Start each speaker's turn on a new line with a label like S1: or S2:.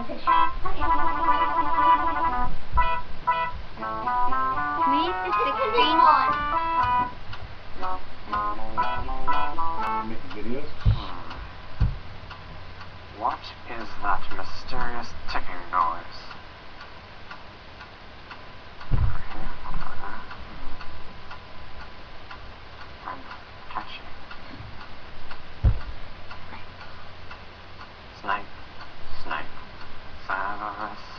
S1: message.
S2: Me?
S1: This is
S2: 16?
S3: Making videos?
S4: What is that mysterious ticking noise? Over here, over there. Kind of catchy. Snape, Snape, Severus